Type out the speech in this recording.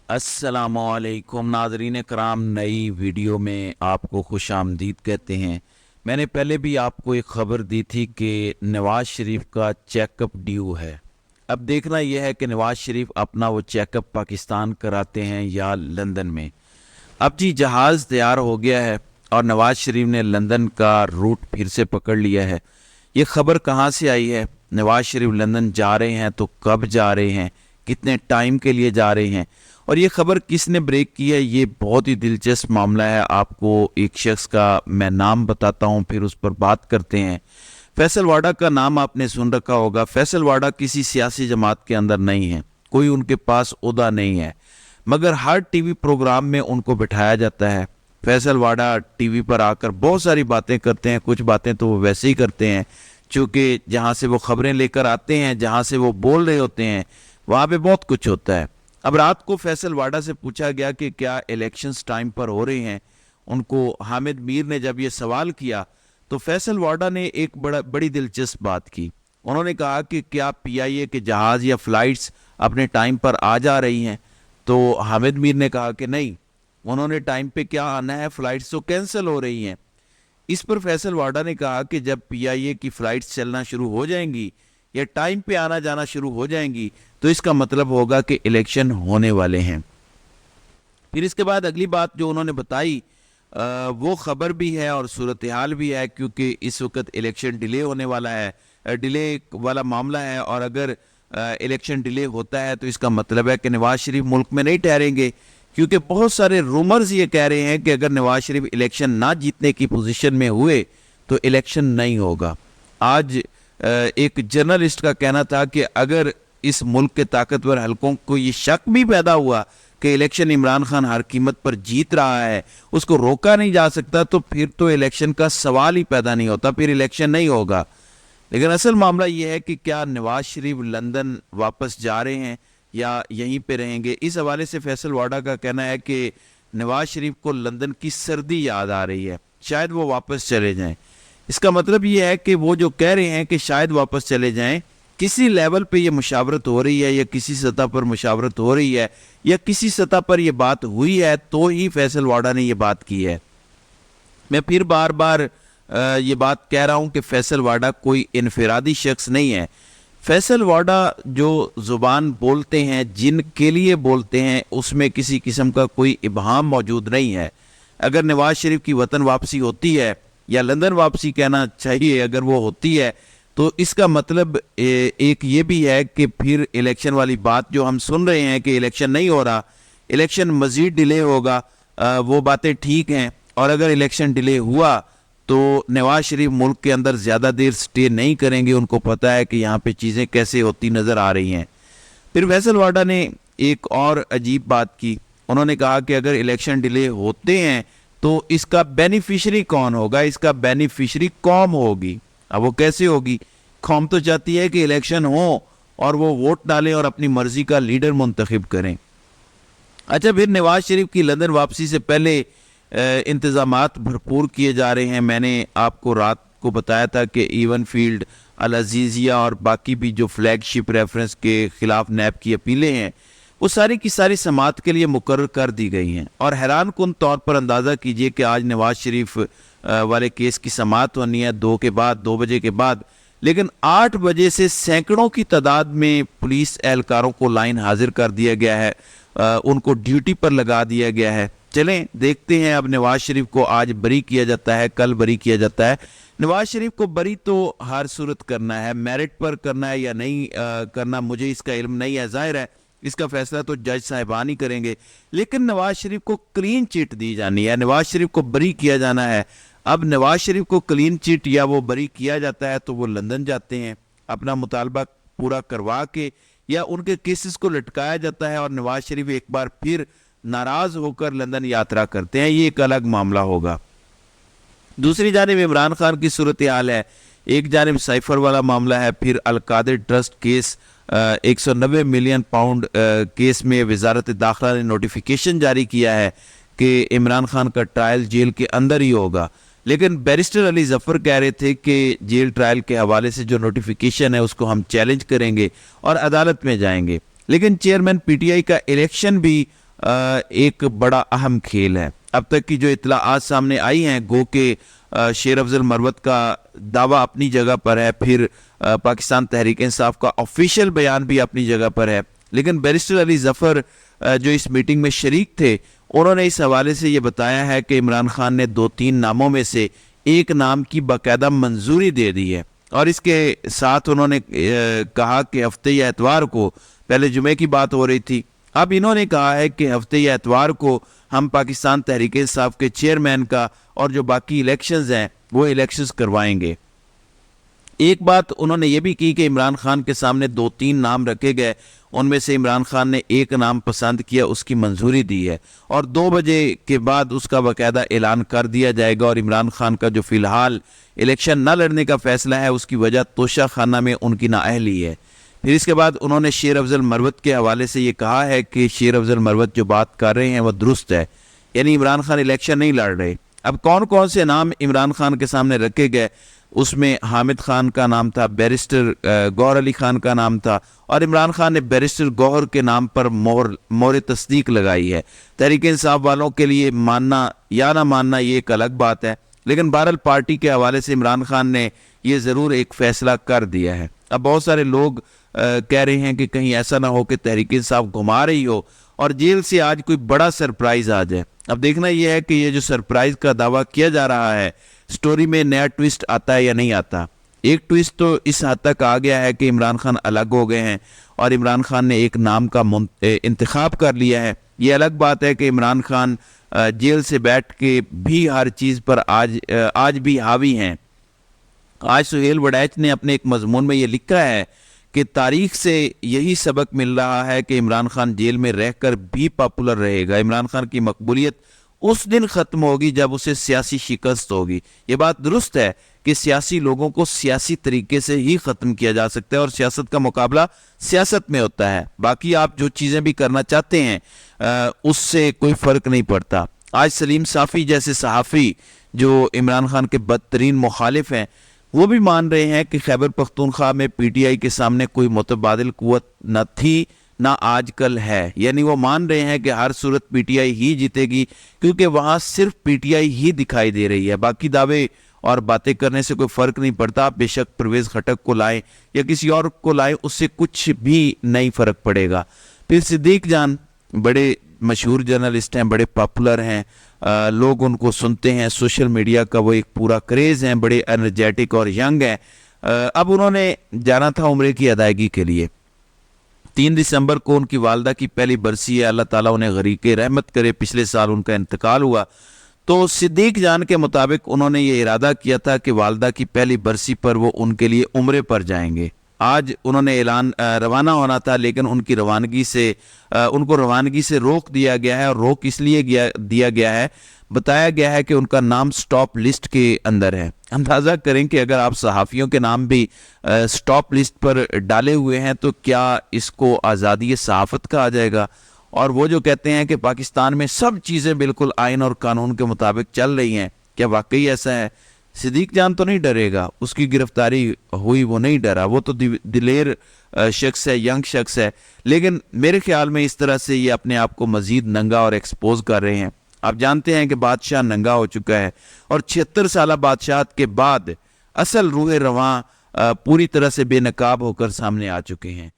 अस्सलाम वालेकुम नाज़रीन कराम, नई वीडियो में आपको खुश आमदीद कहते हैं। मैंने पहले भी आपको एक ख़बर दी थी कि नवाज़ शरीफ का चेकअप ड्यू है। अब देखना यह है कि नवाज़ शरीफ अपना वो चेकअप पाकिस्तान कराते हैं या लंदन में। अब जी जहाज़ तैयार हो गया है और नवाज़ शरीफ ने लंदन का रूट फिर से पकड़ लिया है। ये ख़बर कहाँ से आई है? नवाज़ शरीफ लंदन जा रहे हैं तो कब जा रहे हैं, कितने टाइम के लिए जा रहे हैं, और ये खबर किसने ब्रेक की है? ये बहुत ही दिलचस्प मामला है। आपको एक शख्स का मैं नाम बताता हूँ, फिर उस पर बात करते हैं। फैसल वाडा का नाम आपने सुन रखा होगा। फैसल वाडा किसी सियासी जमात के अंदर नहीं है, कोई उनके पास ओहदा नहीं है, मगर हर टीवी प्रोग्राम में उनको बिठाया जाता है। फैसल वाडा टीवी पर आकर बहुत सारी बातें करते हैं। कुछ बातें तो वो वैसे ही करते हैं, चूँकि जहाँ से वो खबरें लेकर आते हैं, जहाँ से वो बोल रहे होते हैं, वहाँ पे बहुत कुछ होता है। अब रात को फैसल वाडा से पूछा गया कि क्या इलेक्शंस टाइम पर हो रहे हैं। उनको हामिद मीर ने जब ये सवाल किया तो फैसल वाडा ने एक बड़ी दिलचस्प बात की। उन्होंने कहा कि क्या पीआईए के जहाज़ या फ़्लाइट्स अपने टाइम पर आ जा रही हैं? तो हामिद मीर ने कहा कि नहीं, उन्होंने टाइम पे क्या आना है, फ़्लाइट्स तो कैंसिल हो रही हैं। इस पर फैसल वाडा ने कहा कि जब पीआईए की फ़्लाइट्स चलना शुरू हो जाएंगी या टाइम पे आना जाना शुरू हो जाएंगी तो इसका मतलब होगा कि इलेक्शन होने वाले हैं। फिर इसके बाद अगली बात जो उन्होंने बताई वो ख़बर भी है और सूरत हाल भी है, क्योंकि इस वक्त इलेक्शन डिले होने वाला है, डिले वाला मामला है। और अगर इलेक्शन डिले होता है तो इसका मतलब है कि नवाज़ शरीफ मुल्क में नहीं ठहरेंगे, क्योंकि बहुत सारे रूमर्स ये कह रहे हैं कि अगर नवाज़ शरीफ इलेक्शन ना जीतने की पोजीशन में हुए तो इलेक्शन नहीं होगा। आज एक जर्नलिस्ट का कहना था कि अगर इस मुल्क के ताकतवर हलकों को ये शक भी पैदा हुआ कि इलेक्शन इमरान खान हर कीमत पर जीत रहा है, उसको रोका नहीं जा सकता, तो फिर तो इलेक्शन का सवाल ही पैदा नहीं होता, फिर इलेक्शन नहीं होगा। लेकिन असल मामला ये है कि क्या नवाज शरीफ लंदन वापस जा रहे हैं या यहीं पे रहेंगे। इस हवाले से फैसल वाडा का कहना है कि नवाज शरीफ को लंदन की सर्दी याद आ रही है, शायद वो वापस चले जाएं। इसका मतलब ये है कि वो जो कह रहे हैं कि शायद वापस चले जाएं, किसी लेवल पे ये मुशावरत हो रही है या किसी सतह पर मुशावरत हो रही है या किसी सतह पर ये बात हुई है तो ही फैसल वाडा ने ये बात की है। मैं फिर बार बार ये बात कह रहा हूँ कि फैसल वाडा कोई इनफरादी शख्स नहीं है। फैसल वाडा जो ज़ुबान बोलते हैं, जिनके लिए बोलते हैं, उसमें किसी किस्म का कोई इबहाम मौजूद नहीं है। अगर नवाज शरीफ की वतन वापसी होती है या लंदन वापसी कहना चाहिए, अगर वो होती है तो इसका मतलब एक ये भी है कि फिर इलेक्शन वाली बात जो हम सुन रहे हैं कि इलेक्शन नहीं हो रहा, इलेक्शन मज़ीद डिले होगा, वो बातें ठीक हैं। और अगर इलेक्शन डिले हुआ तो नवाज शरीफ मुल्क के अंदर ज़्यादा देर स्टे नहीं करेंगे। उनको पता है कि यहाँ पे चीज़ें कैसे होती नज़र आ रही हैं। फिर फैसल वाडा ने एक और अजीब बात की। उन्होंने कहा कि अगर इलेक्शन डिले होते हैं तो इसका बेनिफिशरी कौन होगा? इसका बेनिफिशरी कौम होगी। अब वो कैसे होगी? कौम तो चाहती है कि इलेक्शन हो और वो वोट डालें और अपनी मर्जी का लीडर मुंतखब करें। अच्छा, फिर नवाज शरीफ की लंदन वापसी से पहले इंतज़ामात भरपूर किए जा रहे हैं। मैंने आपको रात को बताया था कि इवन फील्ड, अल अजीज़िया और बाकी भी जो फ्लैगशिप रेफरेंस के ख़िलाफ़ नैब की अपीलें हैं वो सारी की सारी समात के लिए मुकर्रर कर दी गई हैं। और हैरान कुन तौर पर अंदाज़ा कीजिए कि आज नवाज शरीफ वाले केस की समात होनी है 2 बजे के बाद, लेकिन 8 बजे से सैकड़ों की तादाद में पुलिस एहलकारों को लाइन हाजिर कर दिया गया है, उनको ड्यूटी पर लगा दिया गया है। चलें देखते हैं अब नवाज शरीफ को आज बरी किया जाता है, कल बरी किया जाता है। नवाज शरीफ को बरी तो हर सूरत करना है, मेरिट पर करना है या नहीं करना मुझे इसका इल्म नहीं है। जाहिर है इसका फैसला तो जज साहिबान ही करेंगे, लेकिन नवाज शरीफ को क्लीन चिट दी जानी है, नवाज शरीफ को बरी किया जाना है। अब नवाज शरीफ को क्लीन चिट या वो बरी किया जाता है तो वो लंदन जाते हैं, अपना मुतालबा पूरा करवा के, या उनके केसेस को लटकाया जाता है और नवाज शरीफ एक बार फिर नाराज होकर लंदन यात्रा करते हैं। ये एक अलग मामला होगा। दूसरी जानिब इमरान खान की सूरत हाल है। एक जानिब साइफर वाला मामला है, फिर Al-Qadir trust case, 190 million pound case में वजारत दाखिला ने नोटिफिकेशन जारी किया है कि इमरान खान का ट्रायल जेल के अंदर ही होगा। लेकिन बैरिस्टर अली जफ़र कह रहे थे कि जेल ट्रायल के हवाले से जो नोटिफिकेशन है उसको हम चैलेंज करेंगे और अदालत में जाएंगे। लेकिन चेयरमैन पीटीआई का इलेक्शन भी ایک بڑا اہم کھیل ہے۔ اب تک کی جو اطلاعات سامنے آئی ہیں، گو کہ شیر افضل مروت کا دعویٰ اپنی جگہ پر ہے، پھر پاکستان تحریک انصاف کا آفیشیل بیان بھی اپنی جگہ پر ہے، لیکن بیرسٹر علی ظفر جو اس میٹنگ میں شریک تھے، انہوں نے اس حوالے سے یہ بتایا ہے کہ عمران خان نے 2-3 ناموں میں سے ایک نام کی باقاعدہ منظوری دے دی ہے، اور اس کے ساتھ انہوں نے کہا کہ ہفتے یا اتوار کو، پہلے جمعے کی بات ہو رہی تھی، اب انہوں نے کہا ہے کہ ہفتے یا اتوار کو ہم پاکستان تحریک انصاف کے چیئرمین کا اور جو باقی الیکشنز ہیں وہ الیکشنز کروائیں گے۔ ایک بات انہوں نے یہ بھی کی کہ عمران خان کے سامنے 2-3 نام رکھے گئے، ان میں سے عمران خان نے ایک نام پسند کیا، اس کی منظوری دی ہے، اور 2 بجے کے بعد اس کا باقاعدہ اعلان کر دیا جائے گا، اور عمران خان کا جو فی الحال الیکشن نہ لڑنے کا فیصلہ ہے اس کی وجہ توشہ خانہ میں ان کی نااہلی ہے۔ پھر اس کے بعد انہوں نے شیر افضل مروت کے حوالے سے یہ کہا ہے کہ شیر افضل مروت جو بات کر رہے ہیں وہ درست ہے، یعنی عمران خان الیکشن نہیں لڑ رہے۔ اب کون کون سے نام عمران خان کے سامنے رکھے گئے، اس میں حامد خان کا نام تھا، بیرسٹر گوہر علی خان کا نام تھا، اور عمران خان نے بیرسٹر گوہر کے نام پر مہر تصدیق لگائی ہے۔ تحریک انصاف والوں کے لیے ماننا یا نہ ماننا یہ ایک الگ بات ہے، لیکن بہرحال پارٹی کے حوالے سے عمران خان نے یہ ضرور ایک فیصلہ کر دیا ہے۔ اب بہت سارے لوگ کہہ رہے ہیں کہ کہیں ایسا نہ ہو کہ تحریک انصاف گھما رہی ہو اور جیل سے آج کوئی بڑا سرپرائز آ جائے۔ اب دیکھنا یہ ہے کہ یہ جو سرپرائز کا دعویٰ کیا جا رہا ہے، سٹوری میں نیا ٹویسٹ آتا ہے یا نہیں آتا۔ ایک ٹویسٹ تو اس حد تک آ گیا ہے کہ عمران خان الگ ہو گئے ہیں اور عمران خان نے ایک نام کا انتخاب کر لیا ہے۔ یہ الگ بات ہے کہ عمران خان جیل سے بیٹھ کے بھی ہر چیز پر آج بھی حاوی ہیں۔ آج سہیل وڑیچ نے اپنے ایک مضمون میں یہ لکھا ہے کہ تاریخ سے یہی سبق مل رہا ہے کہ عمران خان جیل میں رہ کر بھی پاپولر رہے گا۔ عمران خان کی مقبولیت اس دن ختم ہوگی جب اسے سیاسی شکست ہوگی۔ یہ بات درست ہے کہ سیاسی لوگوں کو سیاسی طریقے سے ہی ختم کیا جا سکتا ہے، اور سیاست کا مقابلہ سیاست میں ہوتا ہے، باقی آپ جو چیزیں بھی کرنا چاہتے ہیں اس سے کوئی فرق نہیں پڑتا۔ آج سلیم صافی جیسے صحافی جو عمران خان کے بدترین مخالف ہیں، وہ بھی مان رہے ہیں کہ خیبر پختونخوا میں پی ٹی آئی کے سامنے کوئی متبادل قوت نہ تھی نہ آج کل ہے، یعنی وہ مان رہے ہیں کہ ہر صورت پی ٹی آئی ہی جیتے گی، کیونکہ وہاں صرف پی ٹی آئی ہی دکھائی دے رہی ہے، باقی دعوے اور باتیں کرنے سے کوئی فرق نہیں پڑتا۔ بے شک پرویز خٹک کو لائیں یا کسی اور کو لائیں، اس سے کچھ بھی نہیں فرق پڑے گا۔ پھر صدیق جان بڑے مشہور جرنلسٹ ہیں، بڑے پاپولر ہیں، لوگ ان کو سنتے ہیں، سوشل میڈیا کا وہ ایک پورا کریز ہیں، بڑے انرجیٹک اور ینگ ہیں۔ اب انہوں نے جانا تھا عمرے کی ادائیگی کے لیے۔ 3 دسمبر کو ان کی والدہ کی پہلی برسی ہے، اللہ تعالیٰ انہیں غریق رحمت کرے، پچھلے سال ان کا انتقال ہوا۔ تو صدیق جان کے مطابق انہوں نے یہ ارادہ کیا تھا کہ والدہ کی پہلی برسی پر وہ ان کے لیے عمرے پر جائیں گے۔ آج انہوں نے روانہ ہونا تھا، لیکن ان کو روانگی سے روک دیا گیا ہے، اور روک اس لیے دیا گیا ہے، بتایا گیا ہے کہ ان کا نام سٹاپ لسٹ کے اندر ہے۔ اندازہ کریں کہ اگر آپ صحافیوں کے نام بھی سٹاپ لسٹ پر ڈالے ہوئے ہیں تو کیا اس کو آزادی صحافت کہا جائے گا؟ اور وہ جو کہتے ہیں کہ پاکستان میں سب چیزیں بالکل آئین اور قانون کے مطابق چل رہی ہیں، کیا واقعی ایسا ہے؟ صدیق جان تو نہیں ڈرے گا، اس کی گرفتاری ہوئی وہ نہیں ڈرا، وہ تو دلیر شخص ہے، ینگ شخص ہے، لیکن میرے خیال میں اس طرح سے یہ اپنے آپ کو مزید ننگا اور ایکسپوز کر رہے ہیں۔ آپ جانتے ہیں کہ بادشاہ ننگا ہو چکا ہے، اور 76 سالہ بادشاہت کے بعد اصل روح رواں پوری طرح سے بے نقاب ہو کر سامنے آ چکے ہیں۔